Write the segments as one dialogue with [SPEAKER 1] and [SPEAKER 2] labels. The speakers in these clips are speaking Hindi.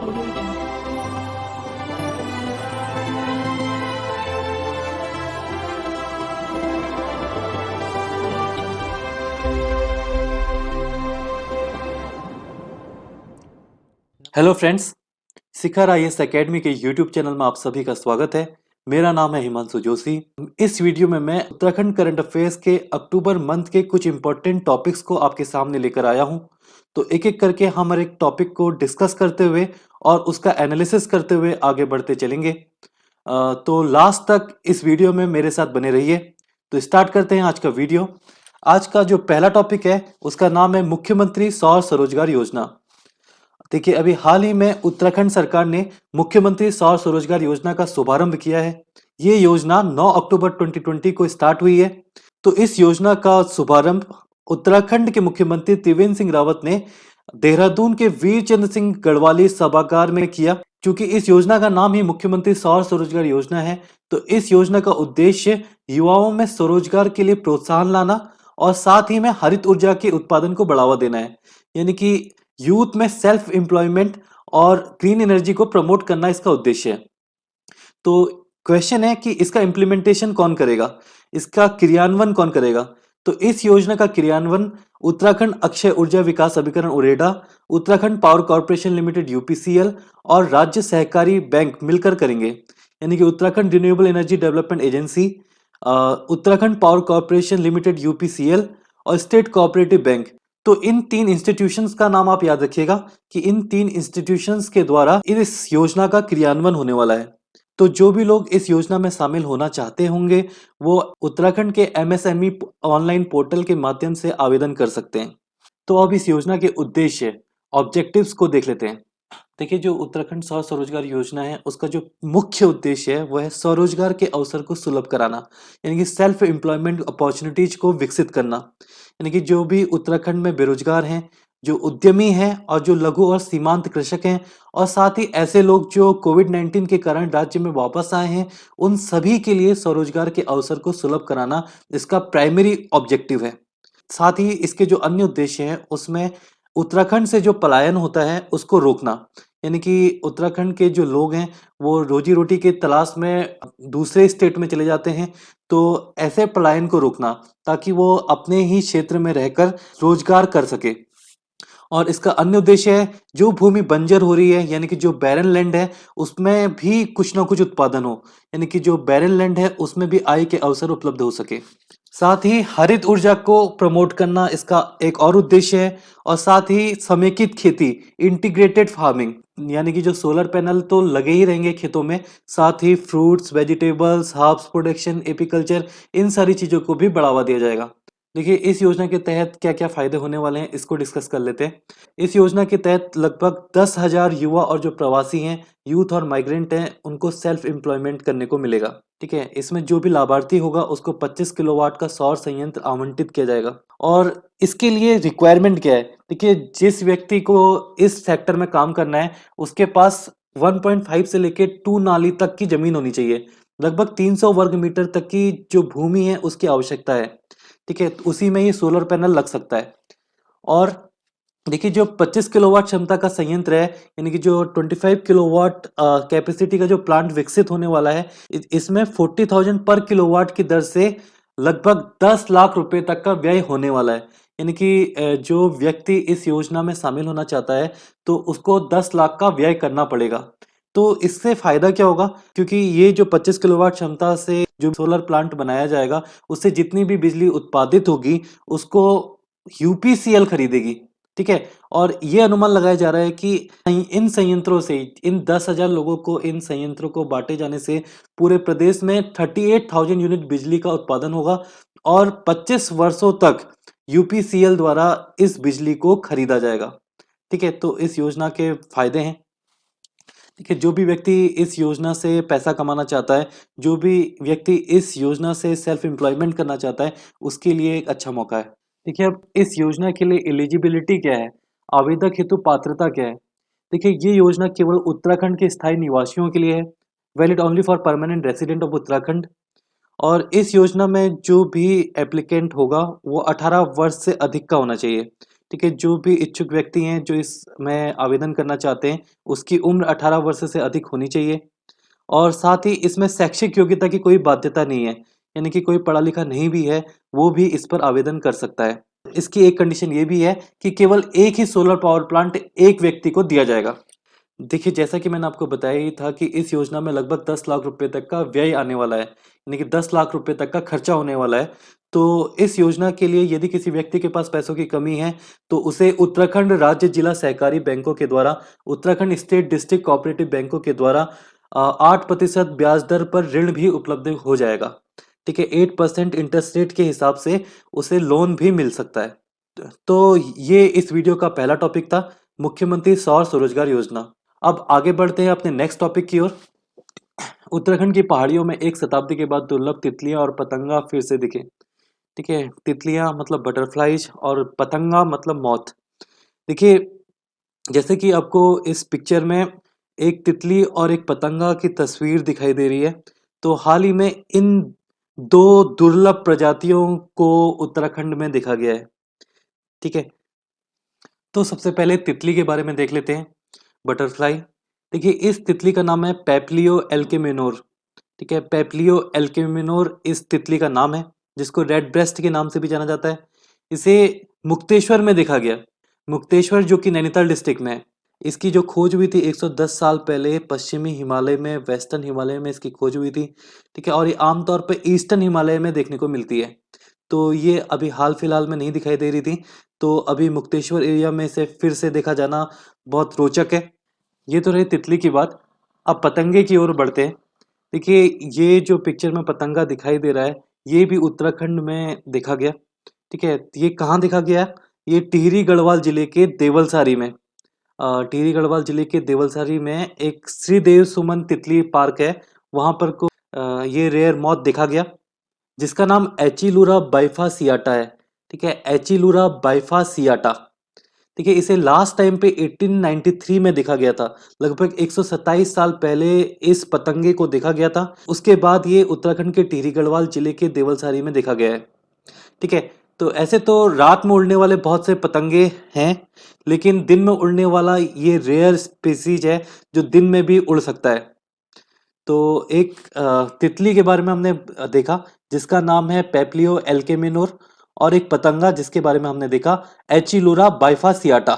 [SPEAKER 1] Audio Jungle.
[SPEAKER 2] हेलो फ्रेंड्स, शिखर आईएएस एकेडमी के यूट्यूब चैनल में आप सभी का स्वागत है। मेरा नाम है हिमांशु जोशी। इस वीडियो में मैं उत्तराखंड करंट अफेयर्स के अक्टूबर मंथ के कुछ इंपॉर्टेंट टॉपिक्स को आपके सामने लेकर आया हूं। तो एक एक करके हम हर एक टॉपिक को डिस्कस करते हुए और उसका एनालिसिस करते हुए आगे बढ़ते चलेंगे। तो लास्ट तक इस वीडियो में मेरे साथ बने रहिए। तो स्टार्ट करते हैं आज का वीडियो। आज का जो पहला टॉपिक है उसका नाम है मुख्यमंत्री सौर स्वरोजगार योजना। देखिए, अभी हाल ही में उत्तराखंड सरकार ने मुख्यमंत्री सौर स्वरोजगार योजना का शुभारंभ किया है। ये योजना 9 अक्टूबर 2020 को स्टार्ट हुई है। तो इस योजना का शुभारंभ उत्तराखंड के मुख्यमंत्री त्रिवेंद्र सिंह रावत ने देहरादून के वीर चंद्र सिंह गढ़वाली सभागार में किया। क्योंकि इस योजना का नाम ही मुख्यमंत्री सौर स्वरोजगार योजना है, तो इस योजना का उद्देश्य युवाओं में स्वरोजगार के लिए प्रोत्साहन लाना और साथ ही में हरित ऊर्जा के उत्पादन को बढ़ावा देना है। यानी कि यूथ में सेल्फ एम्प्लॉयमेंट और ग्रीन एनर्जी को प्रमोट करना इसका उद्देश्य है। तो क्वेश्चन है कि इसका इम्प्लीमेंटेशन कौन करेगा, इसका क्रियान्वयन कौन करेगा। तो इस योजना का क्रियान्वयन उत्तराखंड अक्षय ऊर्जा विकास अभिकरण UREDA, Uttarakhand power corporation limited UPCL और राज्य सहकारी बैंक मिलकर करेंगे। यानी कि Uttarakhand renewable energy development agency, Uttarakhand power corporation limited UPCL और स्टेट कोऑपरेटिव बैंक। तो इन तीन इंस्टीट्यूशंस का नाम आप याद रखिएगा कि इन तीन इंस्टीट्यूशंस के द्वारा इस योजना का क्रियान्वयन होने वाला है। तो जो भी लोग इस योजना में शामिल होना चाहते होंगे वो उत्तराखंड के एमएसएमई ऑनलाइन पोर्टल के माध्यम से आवेदन कर सकते हैं। तो अब इस योजना के उद्देश्य, ऑब्जेक्टिव्स को देख लेते हैं। देखिए, जो उत्तराखंड सौर स्वरोजगार योजना है उसका जो मुख्य उद्देश्य है वो है स्वरोजगार के अवसर को सुलभ कराना, यानी कि सेल्फ एम्प्लॉयमेंट अपॉर्चुनिटीज को विकसित करना। यानी कि जो भी उत्तराखंड में बेरोजगार हैं, जो उद्यमी हैं और जो लघु और सीमांत कृषक हैं और साथ ही ऐसे लोग जो कोविड-19 के कारण राज्य में वापस आए हैं, उन सभी के लिए स्वरोजगार के अवसर को सुलभ कराना इसका प्राइमरी ऑब्जेक्टिव है। साथ ही इसके जो अन्य उद्देश्य हैं उसमें उत्तराखंड से जो पलायन होता है उसको रोकना। यानी कि उत्तराखंड के जो लोग हैं वो रोजी रोटी की तलाश में दूसरे स्टेट में चले जाते हैं। तो ऐसे पलायन को रोकना ताकि वो अपने ही क्षेत्र में रहकर रोजगार कर सके। और इसका अन्य उद्देश्य है जो भूमि बंजर हो रही है, यानी कि जो बैरन लैंड है उसमें भी कुछ ना कुछ उत्पादन हो। यानी कि जो बैरन लैंड है उसमें भी आय के अवसर उपलब्ध हो सके। साथ ही हरित ऊर्जा को प्रमोट करना इसका एक और उद्देश्य है। और साथ ही समेकित खेती, इंटीग्रेटेड फार्मिंग, यानी कि जो सोलर पैनल तो लगे ही रहेंगे खेतों में, साथ ही fruits, vegetables, herbs production, apiculture, इन सारी चीजों को भी बढ़ावा दिया जाएगा। देखिए, इस योजना के तहत क्या क्या फायदे होने वाले हैं इसको डिस्कस कर लेते हैं। इस योजना के तहत लगभग 10,000 युवा और जो प्रवासी हैं, यूथ और माइग्रेंट हैं, उनको सेल्फ एम्प्लॉयमेंट करने को मिलेगा। ठीक है, इसमें जो भी लाभार्थी होगा उसको 25 किलोवाट का सौर संयंत्र आवंटित किया जाएगा। और इसके लिए रिक्वायरमेंट क्या है? देखिए, जिस व्यक्ति को इस सेक्टर में काम करना है उसके पास 1.5 से लेके 2 नाली तक की जमीन होनी चाहिए। लगभग 300 वर्ग मीटर तक की जो भूमि है उसकी आवश्यकता है। ठीक है, तो उसी में ही सोलर पैनल लग सकता है। और देखिए, जो 25 किलोवाट क्षमता का संयंत्र है, यानी कि जो 25 किलोवाट कैपेसिटी का जो प्लांट विकसित होने वाला है, इसमें 40,000 पर किलोवाट की दर से लगभग 10 लाख रुपए तक का व्यय होने वाला है। यानी कि जो व्यक्ति इस योजना में शामिल होना चाहता है तो उसको 10 लाख का व्यय करना पड़ेगा। तो इससे फायदा क्या होगा? क्योंकि ये जो 25 किलोवाट क्षमता से जो सोलर प्लांट बनाया जाएगा उससे जितनी भी बिजली उत्पादित होगी उसको यूपीसीएल खरीदेगी। ठीक है, और ये अनुमान लगाया जा रहा है कि इन संयंत्रों से, इन 10,000 लोगों को इन संयंत्रों को बांटे जाने से पूरे प्रदेश में 38,000 यूनिट बिजली का उत्पादन होगा और 25 वर्षों तक यूपीसीएल द्वारा इस बिजली को खरीदा जाएगा। ठीक है, तो इस योजना के फायदे हैं। देखिए, जो भी व्यक्ति इस योजना से पैसा कमाना चाहता है, जो भी व्यक्ति इस योजना से सेल्फ एम्प्लॉयमेंट करना चाहता है, उसके लिए एक अच्छा मौका है। देखिए, अब इस योजना के लिए एलिजिबिलिटी क्या है, आवेदक हेतु पात्रता क्या है। देखिए, ये योजना केवल उत्तराखंड के स्थायी निवासियों के लिए है, valid only for permanent resident of Uttarakhand. और इस योजना में जो भी एप्लीकेंट होगा वो 18 वर्ष से अधिक का होना चाहिए। ठीक है, जो भी इच्छुक व्यक्ति हैं जो इसमें आवेदन करना चाहते हैं, उसकी उम्र 18 वर्ष से अधिक होनी चाहिए और साथ ही इसमें शैक्षिक योग्यता की कोई बाध्यता नहीं है, यानी कि कोई पढ़ा लिखा नहीं भी है, वो भी इस पर आवेदन कर सकता है। इसकी एक कंडीशन ये भी है कि केवल एक ही सोलर पावर प्लांट एक व्यक्ति को दिया जाएगा। देखिए, जैसा कि मैंने आपको बताया ही था कि इस योजना में लगभग 10 लाख रुपए तक का व्यय आने वाला है, यानी कि 10 लाख रुपए तक का खर्चा होने वाला है। तो इस योजना के लिए यदि किसी व्यक्ति के पास पैसों की कमी है, तो उसे उत्तराखंड राज्य जिला सहकारी बैंकों के द्वारा, उत्तराखंड स्टेट डिस्ट्रिक्ट कोऑपरेटिव बैंकों के द्वारा 8% ब्याज दर पर ऋण भी उपलब्ध हो जाएगा। ठीक है, 8% इंटरेस्ट रेट के हिसाब से उसे लोन भी मिल सकता है। तो ये इस वीडियो का पहला टॉपिक था, मुख्यमंत्री सौर स्वरोजगार योजना। अब आगे बढ़ते हैं अपने नेक्स्ट टॉपिक की ओर। उत्तराखंड की पहाड़ियों में एक शताब्दी के बाद दुर्लभ तितलियां और पतंगा फिर से दिखे। ठीक है, तितलियां मतलब बटरफ्लाइज और पतंगा मतलब मौत। देखिए, जैसे कि आपको इस पिक्चर में एक तितली और एक पतंगा की तस्वीर दिखाई दे रही है, तो हाल ही में इन दो दुर्लभ प्रजातियों को उत्तराखंड में देखा गया है। ठीक है, तो सबसे पहले तितली के बारे में देख लेते हैं, बटरफ्लाई। देखिए, इस तितली का नाम है पेप्लियो एल्केमेनोर। ठीक है, पेप्लियो एल्केमेनोर इस तितली का नाम है, जिसको रेड ब्रेस्ट के नाम से भी जाना जाता है। इसे मुक्तेश्वर में देखा गया, मुक्तेश्वर जो कि नैनीताल डिस्ट्रिक्ट में है। इसकी जो खोज हुई थी 110 साल पहले पश्चिमी हिमालय में, वेस्टर्न हिमालय में इसकी खोज हुई थी। ठीक है, और ये आमतौर पे ईस्टर्न हिमालय में देखने को मिलती है। तो ये अभी हाल फिलहाल में नहीं दिखाई दे रही थी, तो अभी मुक्तेश्वर एरिया में इसे फिर से देखा जाना बहुत रोचक है। ये तो रही तितली की बात। अब पतंगे की ओर बढ़ते हैं। देखिए, ये जो पिक्चर में पतंगा दिखाई दे रहा है, ये भी उत्तराखंड में देखा गया। ठीक है, ये कहाँ देखा गया? ये टिहरी गढ़वाल जिले के देवलसारी में। टिहरी गढ़वाल जिले के देवलसारी में एक श्रीदेव सुमन तितली पार्क है, वहां पर ये रेयर मौत देखा गया, जिसका नाम एचिलुरा बाइफासियाटा है। ठीक है, एचिलुरा बाइफासियाटा। देखिए, इसे लास्ट टाइम पे 1893 में देखा गया था। लगभग 127 साल पहले इस पतंगे को देखा गया था। उसके बाद ये उत्तराखंड के टिहरी गढ़वाल जिले के देवलसारी में देखा गया है। ठीक है, तो ऐसे तो रात में उड़ने वाले बहुत से पतंगे हैं, लेकिन दिन में उड़ने वाला ये रेयर स्पीसीज है जो दिन में भी उड़ सकता है। तो एक तितली के बारे में हमने देखा, जिसका नाम है पेप्लियो एल्केमिनोर, और एक पतंगा जिसके बारे में हमने देखा एचिलुरा बाइफासियाटा।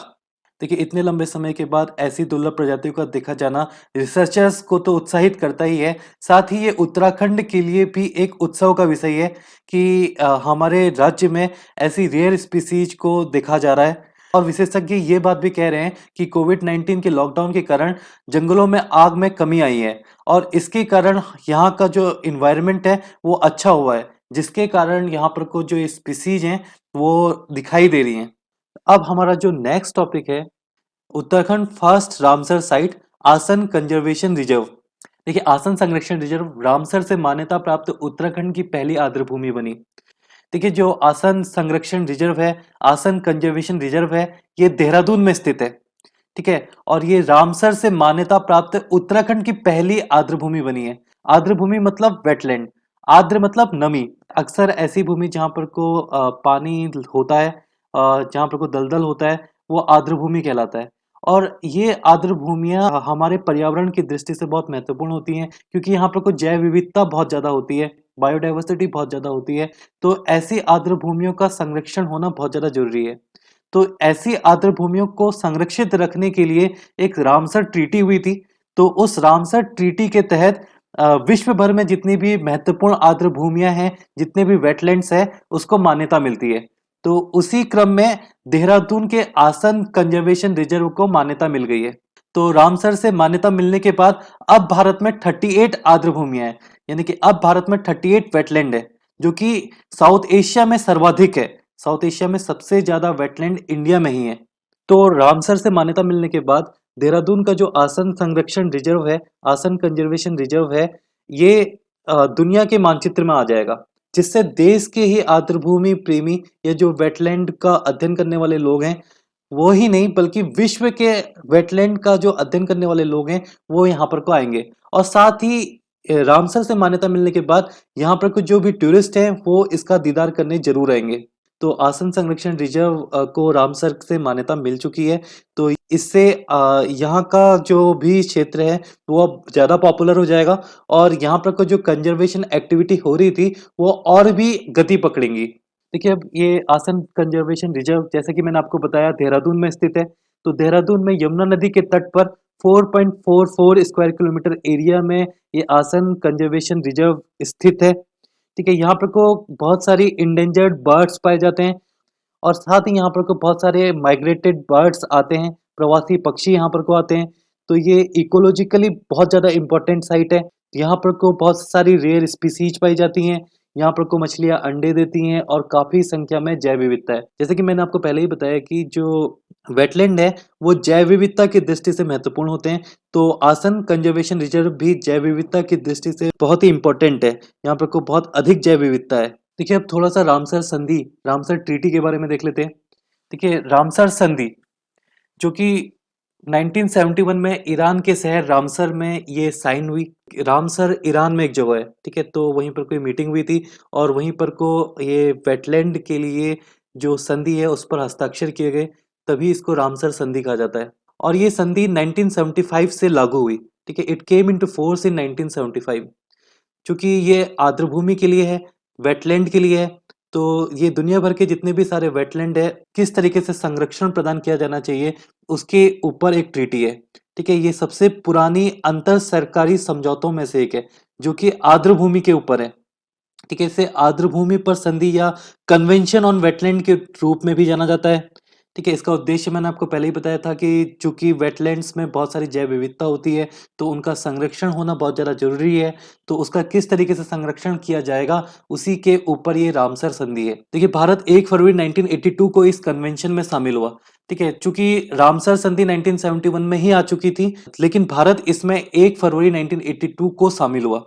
[SPEAKER 2] देखिए, इतने लंबे समय के बाद ऐसी दुर्लभ प्रजातियों का देखा जाना रिसर्चर्स को तो उत्साहित करता ही है, साथ ही ये उत्तराखंड के लिए भी एक उत्सव का विषय है कि हमारे राज्य में ऐसी रेयर स्पीसीज को देखा जा रहा है। और विशेषज्ञ ये बात भी कह रहे हैं कि कोविड-19 के लॉकडाउन के कारण जंगलों में आग में कमी आई है और इसके कारण यहाँ का जो एनवायरनमेंट है वो अच्छा हुआ है, जिसके कारण यहाँ पर को जो स्पीसीज हैं वो दिखाई दे रही हैं। अब हमारा जो नेक्स्ट टॉपिक है, उत्तराखंड फर्स्ट रामसर साइट आसन कंजर्वेशन रिजर्व। देखिए, आसन संरक्षण रिजर्व रामसर से मान्यता प्राप्त उत्तराखंड की पहली आर्द्रभूमि बनी। देखिए, जो आसन संरक्षण रिजर्व है, आसन कंजर्वेशन रिजर्व है, ये देहरादून में स्थित है। ठीक है, और ये रामसर से मान्यता प्राप्त उत्तराखंड की पहली आर्द्रभूमि बनी है। आर्द्रभूमि मतलब वेटलैंड, आर्द्र मतलब नमी। अक्सर ऐसी भूमि जहां पर को पानी होता है, जहां पर को दलदल होता है, वो आर्द्रभूमि कहलाता है। और ये आर्द्र भूमियां हमारे पर्यावरण की दृष्टि से बहुत महत्वपूर्ण होती हैं, क्योंकि यहाँ पर कुछ जैव विविधता बहुत ज्यादा होती है, बायोडाइवर्सिटी बहुत ज्यादा होती है। तो ऐसी आर्द्र भूमियों का संरक्षण होना बहुत ज्यादा जरूरी है। तो ऐसी आर्द्र भूमियों को संरक्षित रखने के लिए एक रामसर ट्रीटी हुई थी। तो उस रामसर ट्रीटी के तहत विश्व भर में जितनी भी महत्वपूर्ण आर्द्र भूमियां हैं, जितने भी वेटलैंड्स हैं, उसको मान्यता मिलती है। तो उसी क्रम में देहरादून के आसन कंजर्वेशन रिजर्व को मान्यता मिल गई है। तो रामसर से मान्यता मिलने के बाद अब भारत में 38 आर्द्र भूमियां हैं, यानी कि अब भारत में 38 वेटलैंड है, जो कि साउथ एशिया में सर्वाधिक है। साउथ एशिया में सबसे ज्यादा वेटलैंड इंडिया में ही है। तो रामसर से मान्यता मिलने के बाद देहरादून का जो आसन संरक्षण रिजर्व है, आसन कंजर्वेशन रिजर्व है, ये दुनिया के मानचित्र में आ जाएगा, जिससे देश के ही आर्द्रभूमि प्रेमी या जो वेटलैंड का अध्ययन करने वाले लोग हैं, वो ही नहीं बल्कि विश्व के वेटलैंड का जो अध्ययन करने वाले लोग हैं, वो यहाँ पर को आएंगे। और साथ ही रामसर से मान्यता मिलने के बाद यहाँ पर को जो भी टूरिस्ट हैं वो इसका दीदार करने जरूर आएंगे। तो आसन संरक्षण रिजर्व को रामसर से मान्यता मिल चुकी है। तो इससे यहाँ का जो भी क्षेत्र है वो अब ज़्यादा पॉपुलर हो जाएगा और यहाँ पर को जो कंजर्वेशन एक्टिविटी हो रही थी वो और भी गति पकड़ेंगी। देखिए, अब ये आसन कंजर्वेशन रिजर्व जैसे कि मैंने आपको बताया देहरादून में स्थित है। तो देहरादून में यमुना नदी के तट पर 4.44 स्क्वायर किलोमीटर एरिया में ये आसन कंजर्वेशन रिजर्व स्थित है। ठीक है, यहाँ पर को बहुत सारी इंडेंजर्ड बर्ड्स पाए जाते हैं और साथ ही यहाँ पर को बहुत सारे माइग्रेटेड बर्ड्स आते हैं, प्रवासी पक्षी यहाँ पर को आते हैं। तो ये इकोलॉजिकली बहुत ज़्यादा इम्पोर्टेंट साइट है। यहाँ पर को बहुत सारी रेयर स्पीसीज पाई जाती हैं। यहाँ पर को मछलियाँ अंडे देती हैं और काफ़ी संख्या में जैव विविधता है। जैसे कि मैंने आपको पहले ही बताया कि जो वेटलैंड है वो जैव विविधता की दृष्टि से महत्वपूर्ण होते हैं। तो आसन कंजर्वेशन रिजर्व भी जैव विविधता की दृष्टि से बहुत ही इम्पोर्टेंट है। यहाँ पर को बहुत अधिक जैव विविधता है। देखिए, अब थोड़ा सा रामसर संधि, रामसर ट्रीटी के बारे में देख लेते हैं। देखिए, रामसर संधि जो कि 1971 में ईरान के शहर रामसर में ये साइन हुई। रामसर ईरान में एक जगह है, ठीक है, तो वहीं पर कोई मीटिंग हुई थी और वहीं पर को ये वेटलैंड के लिए जो संधि है उस पर हस्ताक्षर किए गए, तभी इसको रामसर संधि कहा जाता है। और ये संधि 1975 से लागू हुई। ठीक है, it came into force in 1975। चूंकि ये आर्द्रभूमि के लिए है, वेटलैंड के लिए है, तो ये दुनिया भर के जितने भी सारे वेटलैंड है किस तरीके से संरक्षण प्रदान किया जाना चाहिए उसके ऊपर एक ट्रीटी है। ठीक है, ये सबसे पुरानी अंतर सरकारी समझौतों में से एक है जो कि आर्द्रभूमि के ऊपर है। ठीक है, इसे आर्द्रभूमि पर संधि या कन्वेंशन ऑन वेटलैंड के रूप में भी जाना जाता है। ठीक है, इसका उद्देश्य मैंने आपको पहले ही बताया था कि चूंकि वेटलैंड्स में बहुत सारी जैव विविधता होती है तो उनका संरक्षण होना बहुत ज़्यादा जरूरी है। तो उसका किस तरीके से संरक्षण किया जाएगा उसी के ऊपर ये रामसर संधि है। देखिए, भारत 1 फरवरी 1982 को इस कन्वेंशन में शामिल हुआ। ठीक है, चूंकि रामसर संधि 1971 में ही आ चुकी थी लेकिन भारत इसमें 1 फरवरी 1982 को शामिल हुआ।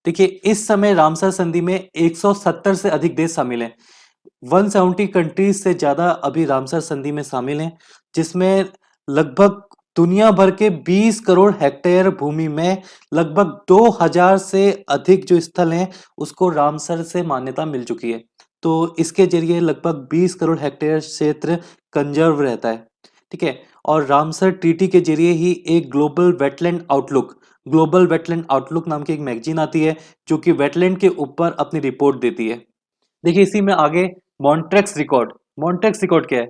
[SPEAKER 2] देखिए, इस समय रामसर संधि में 170 से अधिक देश शामिल हैं। 170 कंट्रीज से ज्यादा अभी रामसर संधि में शामिल हैं, जिसमें लगभग दुनिया भर के 20 करोड़ हेक्टेयर भूमि में लगभग 2000 से अधिक जो स्थल हैं उसको रामसर से मान्यता मिल चुकी है। तो इसके जरिए लगभग 20 करोड़ हेक्टेयर क्षेत्र कंजर्व रहता है। ठीक है, और रामसर ट्रीटी के जरिए ही एक ग्लोबल वेटलैंड आउटलुक नाम की एक मैगजीन आती है जो कि वेटलैंड के ऊपर अपनी रिपोर्ट देती है। देखिए, इसी में आगे मॉन्ट्रेक्स रिकॉर्ड क्या है?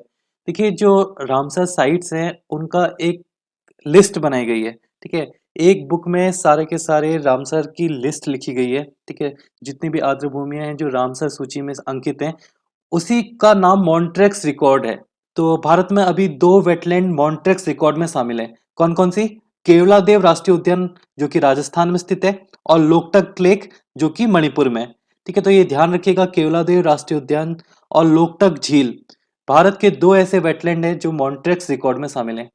[SPEAKER 2] देखिए, जो रामसर साइट्स हैं उनका एक लिस्ट बनाई गई है। ठीक है, एक बुक में सारे के सारे रामसर की लिस्ट लिखी गई है। ठीक है, जितनी भी आर्द्र भूमियां हैं जो रामसर सूची में अंकित हैं उसी का नाम मॉन्ट्रेक्स रिकॉर्ड है। तो भारत में अभी दो वेटलैंड मॉन्ट्रेक्स रिकॉर्ड में शामिल है। कौन कौन सी? केवलादेव राष्ट्रीय उद्यान जो कि राजस्थान में स्थित है और लोकटक लेक जो कि मणिपुर में है। ठीक है, तो ये ध्यान रखिएगा, केवलादेव राष्ट्रीय उद्यान और लोकटक झील भारत के दो ऐसे वेटलैंड हैं जो मॉन्ट्रेक्स रिकॉर्ड में शामिल हैं।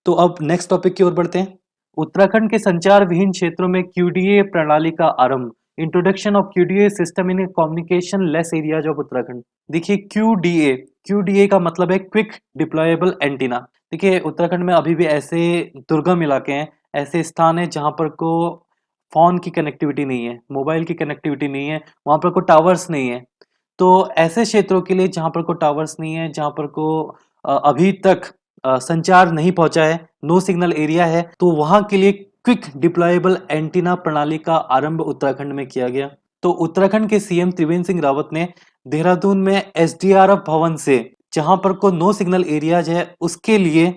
[SPEAKER 2] तो अब नेक्स्ट टॉपिक की ओर बढ़ते हैं। उत्तराखंड के संचार विहीन क्षेत्रों में क्यूडीए प्रणाली का आरंभ। Introduction of QDA system in communication less areas of Uttarakhand. देखिए, क्यूडीए का मतलब है क्विक डिप्लॉयबल एंटीना। देखिए, उत्तराखंड में अभी भी ऐसे दुर्गम इलाके हैं, ऐसे स्थान है जहां पर को फोन की कनेक्टिविटी नहीं है, मोबाइल की कनेक्टिविटी नहीं है, वहां पर को टावर्स नहीं है। तो ऐसे क्षेत्रों के लिए जहां पर को टावर्स नहीं है, जहां पर को अभी तक संचार नहीं पहुंचा है, नो सिग्नल एरिया है, तो वहां के लिए क्विक डिप्लॉयबल एंटीना प्रणाली का आरंभ उत्तराखंड में किया गया। तो उत्तराखंड के सीएम त्रिवेंद्र सिंह रावत ने देहरादून में एसडीआरएफ भवन से जहां पर को नो सिग्नल एरियाज है उसके लिए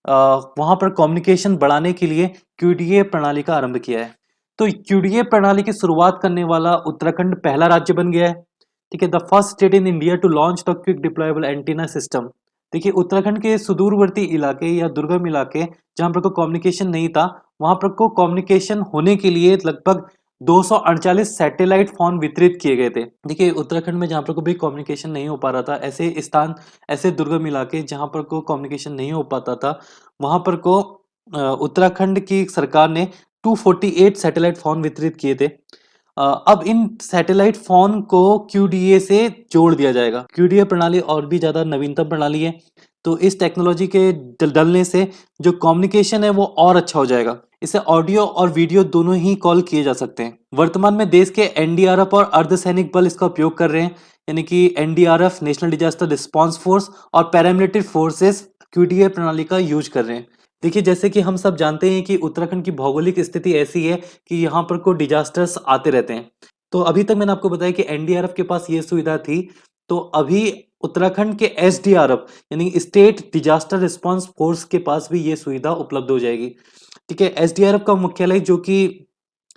[SPEAKER 2] वहां पर कम्युनिकेशन बढ़ाने के लिए क्यूडीए प्रणाली का आरंभ किया है। तो क्यूडीए प्रणाली की शुरुआत करने वाला उत्तराखंड पहला राज्य बन गया है। ठीक है, the first state in India to launch the quick deployable antenna system. देखिए, उत्तराखंड के सुदूरवर्ती इलाके या दुर्गम इलाके जहां पर को कम्युनिकेशन नहीं था, वहां पर को कम्युनिकेशन होने के लिए लगभग 248 सैटेलाइट फोन वितरित किए गए थे। देखिए, उत्तराखंड में जहां पर को भी कम्युनिकेशन नहीं हो पा रहा था, ऐसे स्थान, ऐसे दुर्गम इलाके जहां पर को कम्युनिकेशन नहीं हो पाता था, वहां पर को उत्तराखंड की सरकार ने 248 सैटेलाइट फोन वितरित किए थे। अब इन सैटेलाइट फोन को क्यूडीए से जोड़ दिया जाएगा। क्यूडीए प्रणाली और भी ज्यादा नवीनतम प्रणाली है, तो इस टेक्नोलॉजी के डलने से जो कम्युनिकेशन है वो और अच्छा हो जाएगा। इसे ऑडियो और वीडियो दोनों ही कॉल किए जा सकते हैं। वर्तमान में देश के एनडीआरएफ और अर्धसैनिक बल इसका उपयोग कर रहे हैं। यानी कि NDRF, national disaster response force और पैरामिलिट्री फोर्सेस क्यूडीए प्रणाली का यूज कर रहे हैं। देखिए, जैसे कि हम सब जानते हैं कि उत्तराखंड की भौगोलिक स्थिति ऐसी है कि यहाँ पर कोई डिजास्टर्स आते रहते हैं। तो अभी तक मैंने आपको बताया कि एनडीआरएफ के पास ये सुविधा थी, तो अभी उत्तराखंड के एसडीआरएफ यानी स्टेट डिजास्टर रिस्पांस फोर्स के पास भी ये सुविधा उपलब्ध हो जाएगी। ठीक है, एसडीआरएफ का मुख्यालय जो कि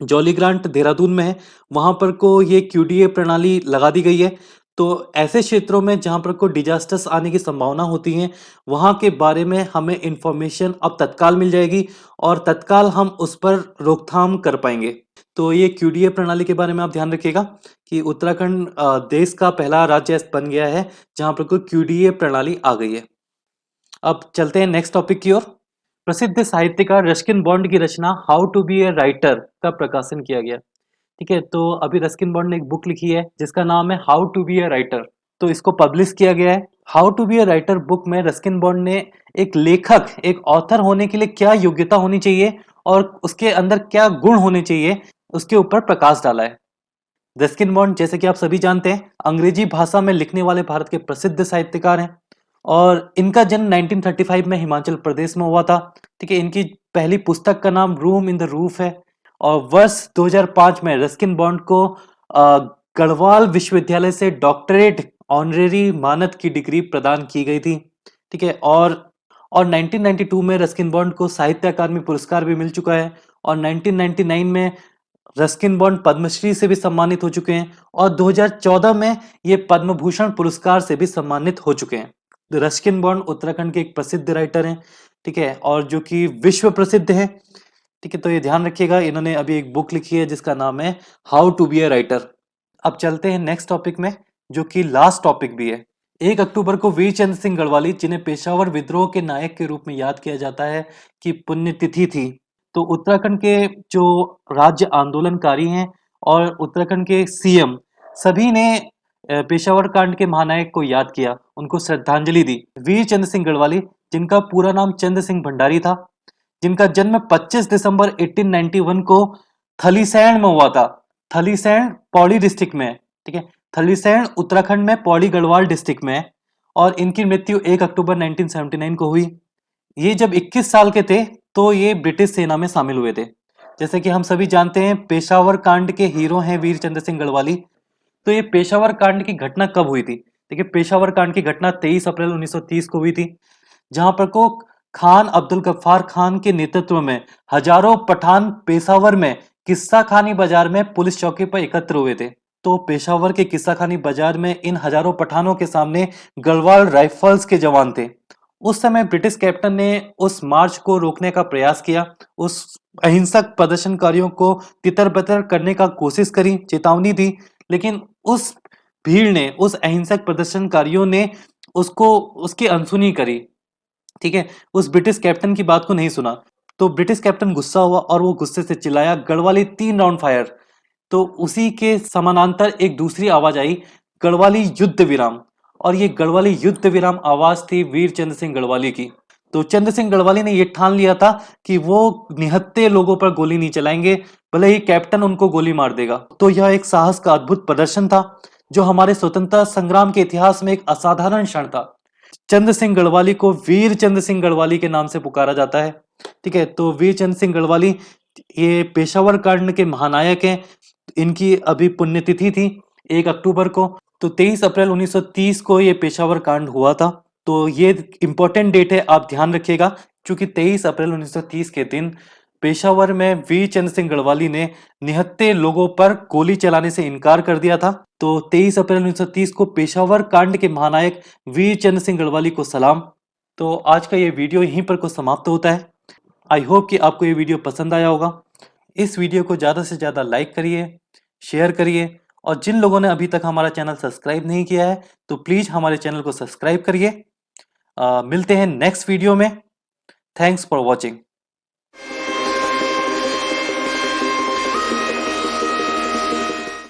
[SPEAKER 2] जॉलीग्रांट देहरादून में है, वहां पर को ये क्यूडीए प्रणाली लगा दी गई है। तो ऐसे क्षेत्रों में जहां पर कोई डिजास्टर्स आने की संभावना होती है, वहां के बारे में हमें इंफॉर्मेशन अब तत्काल मिल जाएगी और तत्काल हम उस पर रोकथाम कर पाएंगे। तो ये क्यूडीए प्रणाली के बारे में आप ध्यान रखिएगा कि उत्तराखंड देश का पहला राज्य बन गया है जहां पर कोई क्यूडीए प्रणाली आ गई है। अब चलते हैं नेक्स्ट टॉपिक की ओर। प्रसिद्ध साहित्यकार रस्किन बॉन्ड की रचना how to be a writer का प्रकाशन किया गया। ठीक है, तो अभी रस्किन बॉन्ड ने एक बुक लिखी है जिसका नाम है how to be a writer, तो इसको पब्लिश किया गया है। How to be a writer book में रस्किन बॉन्ड ने एक लेखक, एक ऑथर होने के लिए क्या योग्यता होनी चाहिए और उसके अंदर क्या गुण होने चाहिए, उसके ऊपर प्रकाश डाला है। रस्किन बॉन्ड, जैसे कि आप सभी जानते हैं, अंग्रेजी भाषा में लिखने वाले भारत के प्रसिद्ध साहित्यकार हैं और इनका जन्म 1935 में हिमाचल प्रदेश में हुआ था। ठीक है, इनकी पहली पुस्तक का नाम रूम इन द रूफ है और वर्ष 2005 में रस्किन बॉन्ड को गढ़वाल विश्वविद्यालय से डॉक्टरेट ऑनरेरी मानद की डिग्री प्रदान की गई थी। ठीक है, और 1992 में रस्किन बॉन्ड को साहित्य अकादमी पुरस्कार भी मिल चुका है और 1999 में रस्किन बॉन्ड पद्मश्री से भी सम्मानित हो चुके हैं और 2014 में ये पद्म भूषण पुरस्कार से भी सम्मानित हो चुके हैं। तो रस्किन बॉन्ड उत्तराखंड के एक प्रसिद्ध राइटर हैं। ठीक है, और जो कि विश्व प्रसिद्ध है। ठीक है, तो ये ध्यान रखिएगा, इन्होंने अभी एक बुक लिखी है जिसका नाम है how to be a writer. अब चलते हैं नेक्स्ट टॉपिक में, जो कि लास्ट टॉपिक भी है। 1 अक्टूबर को वीर चंद्र सिंह गढ़वाली, जिन्हें पेशावर विद्रोह के नायक के रूप में याद किया जाता है, की पुण्यतिथि थी। तो उत्तराखंड के जो राज्य आंदोलनकारी हैं और उत्तराखंड के सीएम, सभी ने पेशावर कांड के महानायक को याद किया, उनको श्रद्धांजलि दी। वीर चंद्र सिंह गढ़वाली, जिनका पूरा नाम चंद्र सिंह भंडारी था, जिनका जन्म 25 दिसंबर 1891 को थलीसैंण में हुआ था। थलीसैंण पौड़ी डिस्ट्रिक्ट में है। ठीक है, थलीसैंण उत्तराखंड में पौड़ी गढ़वाल डिस्ट्रिक्ट में है और इनकी मृत्यु 1 अक्टूबर 1979 को हुई। ये जब 21 साल के थे तो ये ब्रिटिश सेना में शामिल हुए थे। जैसे कि हम सभी जानते हैं, पेशावर कांड के हीरो हैं वीर चंद्र सिंह गढ़वाली। तो ये पेशावर कांड की घटना कब हुई थी? देखिए, पेशावर कांड की घटना 23 अप्रैल 1930 को हुई थी, जहां पर को खान अब्दुल गफ्फार खान के नेतृत्व में हजारों पठान पेशावर में किस्सा खानी बाजार में पुलिस चौकी पर एकत्र हुए थे। तो पेशावर के किस्सा खानी बाजार में इन हजारों पठानों के सामने गढ़वाल राइफल्स के जवान थे। उस समय ब्रिटिश कैप्टन ने उस मार्च को रोकने का प्रयास किया, उस अहिंसक प्रदर्शनकारियों को तितर-बितर करने का कोशिश करी, चेतावनी दी, लेकिन उस भीड़ ने, उस अहिंसक प्रदर्शनकारियों ने उसको उसकी अनसुनी करी। ठीक है, उस ब्रिटिश कैप्टन की बात को नहीं सुना। तो ब्रिटिश कैप्टन गुस्सा हुआ और वो गुस्से से चिल्लाया, गढ़वाली 3 राउंड फायर। तो उसी के समानांतर एक दूसरी आवाज आई, गढ़वाली युद्ध विराम। और ये गढ़वाली युद्ध विराम आवाज थी वीर चंद्र सिंह गढ़वाली की। तो चंद्र सिंह गढ़वाली ने यह ठान लिया था कि वो निहत्थे लोगों पर गोली नहीं चलाएंगे, भले ही कैप्टन उनको गोली मार देगा। तो यह एक साहस का अद्भुत प्रदर्शन था, जो हमारे स्वतंत्रता संग्राम के इतिहास में एक असाधारण क्षण था। चंद्र सिंह गढ़वाली को वीर चंद्र सिंह गढ़वाली के नाम से पुकारा जाता है। ठीक है, तो वीर चंद्र सिंह गढ़वाली ये पेशावर कांड के महानायक हैं। इनकी अभी पुण्यतिथि थी 1 अक्टूबर को। तो 23 अप्रैल 1930 को ये पेशावर कांड हुआ था। तो ये इंपॉर्टेंट डेट है, आप ध्यान रखिएगा, क्योंकि 23 अप्रैल 1930 के दिन पेशावर में वीर चंद्र सिंह गढ़वाली ने निहत्थे लोगों पर गोली चलाने से इनकार कर दिया था। तो 23 अप्रैल 1930 को पेशावर कांड के महानायक वीर चंद्र सिंह गढ़वाली को सलाम। तो आज का ये वीडियो यहीं पर को समाप्त होता है। आई होप कि आपको ये वीडियो पसंद आया होगा। इस वीडियो को ज़्यादा से ज़्यादा लाइक करिए, शेयर करिए और जिन लोगों ने अभी तक हमारा चैनल सब्सक्राइब नहीं किया है तो प्लीज़ हमारे चैनल को सब्सक्राइब करिए। मिलते हैं नेक्स्ट वीडियो में। Thanks for watching.